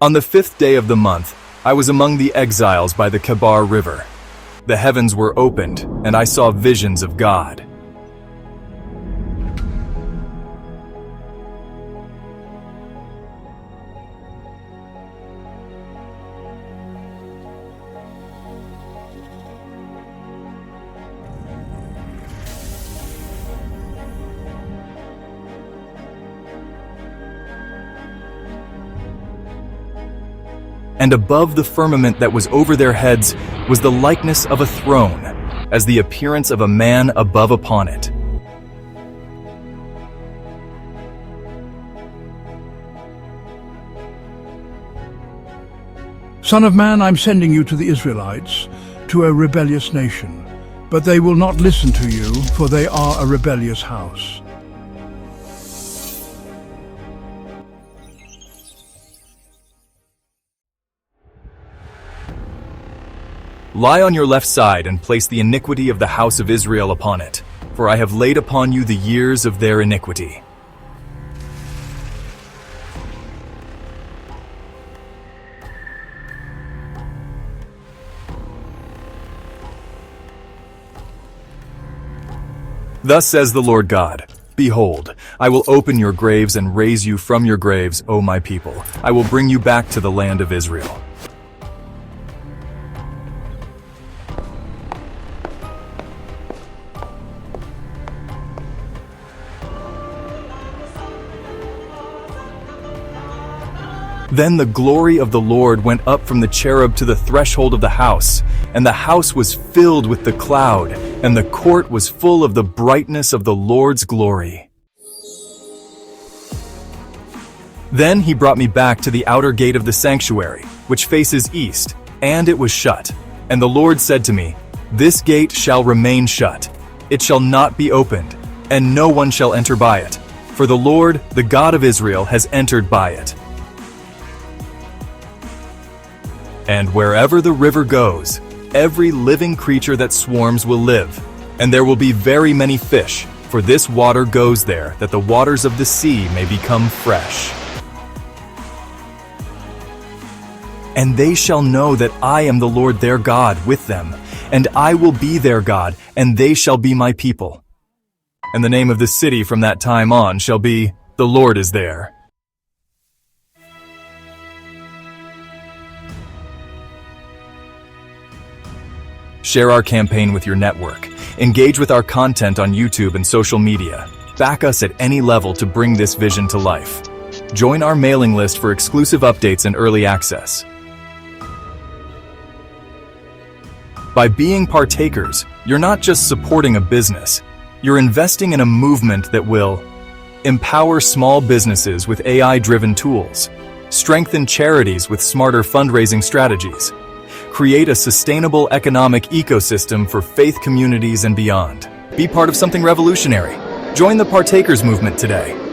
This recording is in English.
On the 5th day of the month, I was among the exiles by the Kebar River. The heavens were opened, and I saw visions of God. And above the firmament that was over their heads was the likeness of a throne, as the appearance of a man above upon it. Son of man, I'm sending you to the Israelites, to a rebellious nation. But they will not listen to you, for they are a rebellious house. Lie on your left side and place the iniquity of the house of Israel upon it, for I have laid upon you the years of their iniquity. Thus says the Lord God, Behold, I will open your graves and raise you from your graves, O my people. I will bring you back to the land of Israel. Then the glory of the Lord went up from the cherub to the threshold of the house, and the house was filled with the cloud, and the court was full of the brightness of the Lord's glory. Then he brought me back to the outer gate of the sanctuary, which faces east, and it was shut. And the Lord said to me, This gate shall remain shut. It shall not be opened, and no one shall enter by it. For the Lord, the God of Israel, has entered by it. And wherever the river goes, every living creature that swarms will live, and there will be very many fish, for this water goes there, that the waters of the sea may become fresh. And they shall know that I am the Lord their God with them, and I will be their God, and they shall be my people. And the name of the city from that time on shall be, The Lord is there. Share our campaign with your network. Engage with our content on YouTube and social media. Back us at any level to bring this vision to life. Join our mailing list for exclusive updates and early access. By being partakers, you're not just supporting a business, you're investing in a movement that will empower small businesses with AI-driven tools, strengthen charities with smarter fundraising strategies, create a sustainable economic ecosystem for faith communities and beyond. Be part of something revolutionary. Join the Partakers movement today.